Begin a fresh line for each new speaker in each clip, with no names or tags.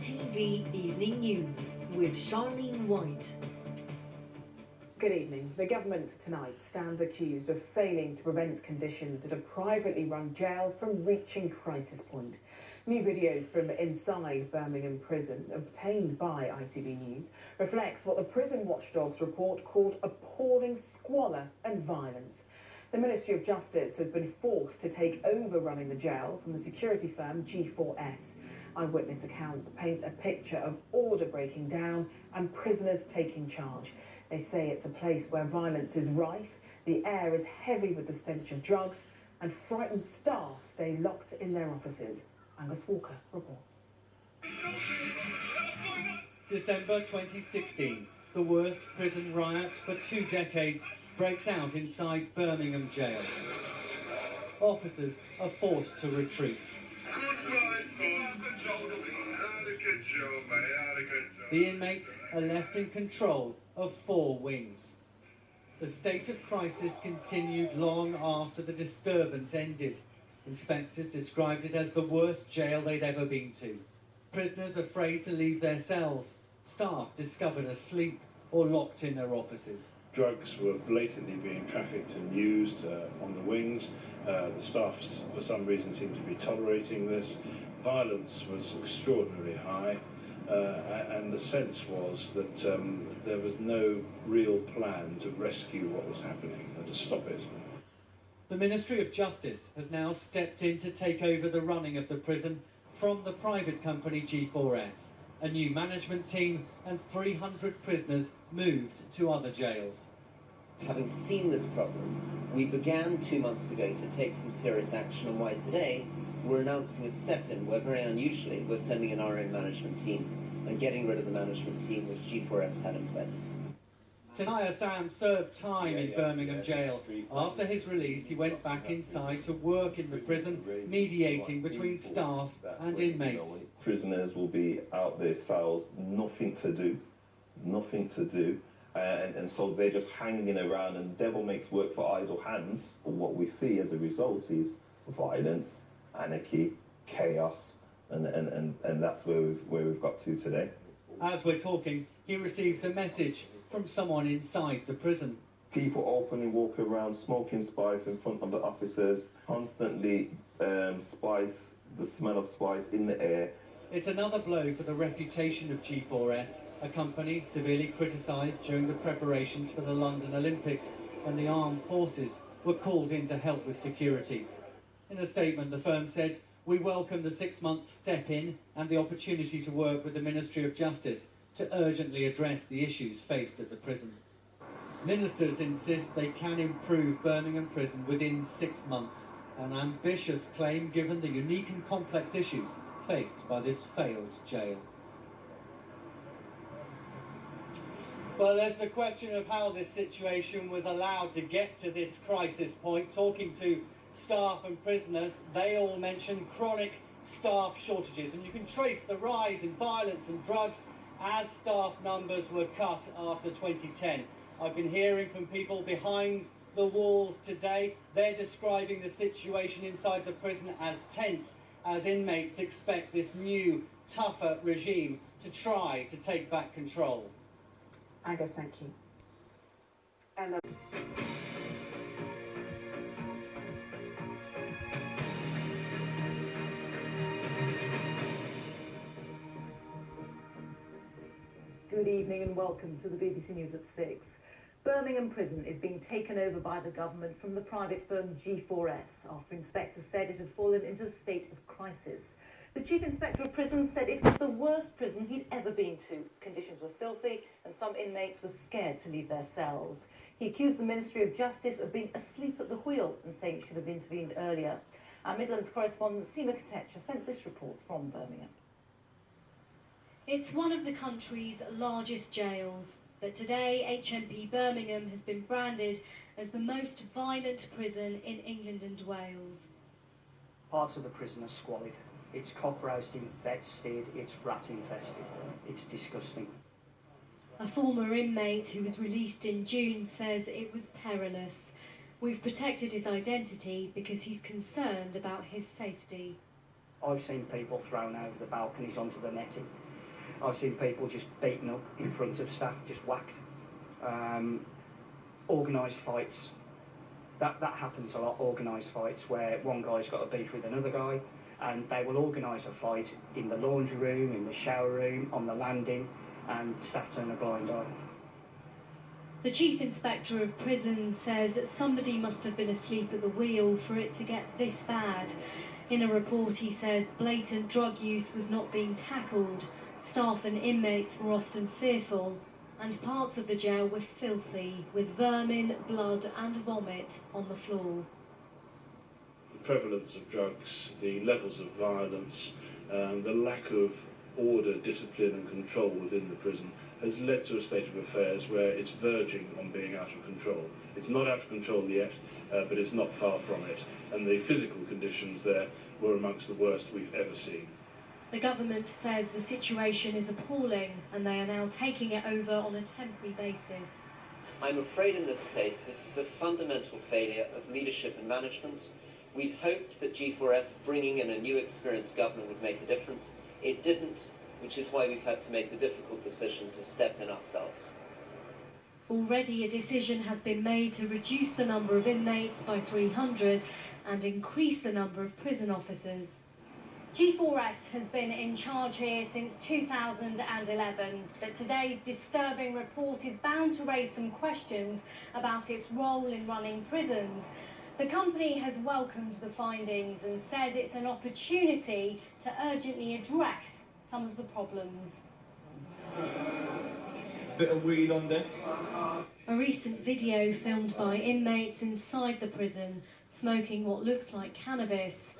ITV Evening News with Charlene White.
Good evening. The government tonight stands accused of failing to prevent conditions at a privately run jail from reaching crisis point. New video from inside Birmingham prison, obtained by ITV News, reflects what the prison watchdogs report called appalling squalor and violence. The Ministry of Justice has been forced to take over running the jail from the security firm G4S. Eyewitness accounts paint a picture of order breaking down and prisoners taking charge. They say it's a place where violence is rife, the air is heavy with the stench of drugs, and frightened staff stay locked in their offices. Angus Walker reports.
December 2016, the worst prison riot for 2 decades breaks out inside Birmingham jail. Officers are forced to retreat. The inmates are left in control of 4 wings. The state of crisis continued long after the disturbance ended. Inspectors described it as the worst jail they'd ever been to. Prisoners afraid to leave their cells. Staff discovered asleep or locked in their offices.
Drugs were blatantly being trafficked and used on the wings. The staff, for some reason, seemed to be tolerating this. Violence was extraordinarily high, and the sense was that there was no real plan to rescue what was happening and to stop it.
The Ministry of Justice has now stepped in to take over the running of the prison from the private company G4S. A new management team and 300 prisoners moved to other jails.
Having seen this problem, we began 2 months ago to take some serious action, and why today we're announcing a step in where, very unusually, we're sending in our own management team and getting rid of the management team which G4S had in place.
Tanayah Sam served time in Birmingham jail. After his release, he went back inside to work in the prison, mediating between staff and inmates.
Prisoners will be out their cells, nothing to do, and so they're just hanging around, and devil makes work for idle hands. But what we see as a result is violence, anarchy, chaos, and that's where we've got to today.
As we're talking, he receives a message from someone inside the prison.
People openly walk around smoking spice in front of the officers, constantly spice, the smell of spice in the air.
It's another blow for the reputation of G4S, a company severely criticised during the preparations for the London Olympics, when the armed forces were called in to help with security. In a statement, the firm said, "We welcome the 6-month step in and the opportunity to work with the Ministry of Justice to urgently address the issues faced at the prison." Ministers insist they can improve Birmingham prison within 6 months, an ambitious claim given the unique and complex issues faced by this failed jail. Well, there's the question of how this situation was allowed to get to this crisis point. Talking to staff and prisoners, they all mention chronic staff shortages, and you can trace the rise in violence and drugs as staff numbers were cut after 2010. I've been hearing from people behind the walls today. They're describing the situation inside the prison as tense, as inmates expect this new, tougher regime to try to take back control.
Angus, thank you. And
Good evening and welcome to the BBC News at 6. Birmingham Prison is being taken over by the government from the private firm G4S after inspectors said it had fallen into a state of crisis. The Chief Inspector of Prisons said it was the worst prison he'd ever been to. Conditions were filthy and some inmates were scared to leave their cells. He accused the Ministry of Justice of being asleep at the wheel and saying it should have intervened earlier. Our Midlands correspondent Seema Katecha sent this report from Birmingham.
It's one of the country's largest jails, but today HMP Birmingham has been branded as the most violent prison in England and Wales.
Parts of the prison are squalid. It's cockroach infested, it's rat infested. It's disgusting.
A former inmate who was released in June says it was perilous. We've protected his identity because he's concerned about his safety.
I've seen people thrown over the balconies onto the netting. I've seen people just beaten up in front of staff, just whacked. Organised fights. That happens a lot, organised fights, where one guy's got a beef with another guy, and they will organise a fight in the laundry room, in the shower room, on the landing, and staff turn a blind eye.
The Chief Inspector of Prisons says that somebody must have been asleep at the wheel for it to get this bad. In a report, he says blatant drug use was not being tackled, staff and inmates were often fearful, and parts of the jail were filthy, with vermin, blood and vomit on the floor.
The prevalence of drugs, the levels of violence, the lack of order, discipline and control within the prison has led to a state of affairs where it's verging on being out of control. It's not out of control yet, but it's not far from it. And the physical conditions there were amongst the worst we've ever seen.
The government says the situation is appalling and they are now taking it over on a temporary basis.
I'm afraid in this case this is a fundamental failure of leadership and management. We'd hoped that G4S bringing in a new experienced governor would make a difference. It didn't, which is why we've had to make the difficult decision to step in ourselves.
Already a decision has been made to reduce the number of inmates by 300 and increase the number of prison officers.
G4S has been in charge here since 2011, but today's disturbing report is bound to raise some questions about its role in running prisons. The company has welcomed the findings and says it's an opportunity to urgently address some of the problems.
Bit of weed on deck.
A recent video filmed by inmates inside the prison smoking what looks like cannabis.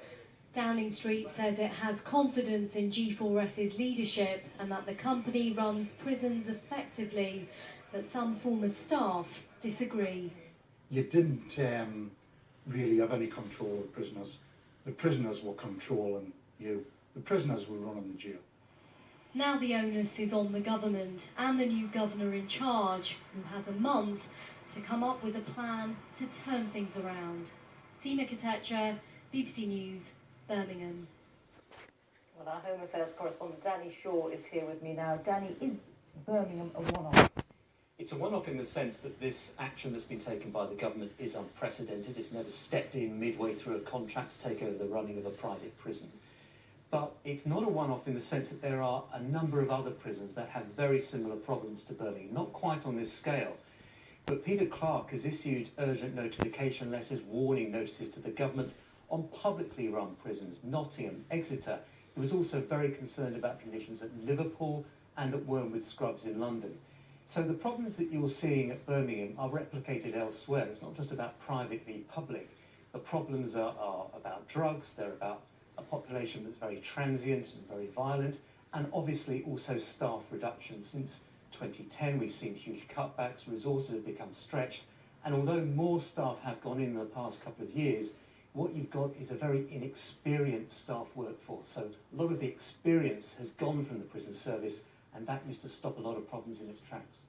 Downing Street says it has confidence in G4S's leadership and that the company runs prisons effectively, but some former staff disagree.
You didn't really have any control of prisoners. The prisoners were controlling you. The prisoners were running the jail.
Now the onus is on the government and the new governor in charge, who has a month to come up with a plan to turn things around. Seema Katecha, BBC News, Birmingham.
Well, our Home Affairs correspondent Danny Shaw is here with me now. Danny, is Birmingham a one-off?
It's a one-off in the sense that this action that's been taken by the government is unprecedented. It's never stepped in midway through a contract to take over the running of a private prison. But it's not a one-off in the sense that there are a number of other prisons that have very similar problems to Birmingham, not quite on this scale. But Peter Clarke has issued urgent notification letters, warning notices to the government on publicly run prisons, Nottingham, Exeter. He was also very concerned about conditions at Liverpool and at Wormwood Scrubs in London. So the problems that you're seeing at Birmingham are replicated elsewhere. It's not just about private v public. The problems are about drugs, they're about a population that's very transient and very violent, and obviously also staff reduction. Since 2010 we've seen huge cutbacks, resources have become stretched, and although more staff have gone in the past couple of years, what you've got is a very inexperienced staff workforce. So a lot of the experience has gone from the prison service, and that used to stop a lot of problems in its tracks.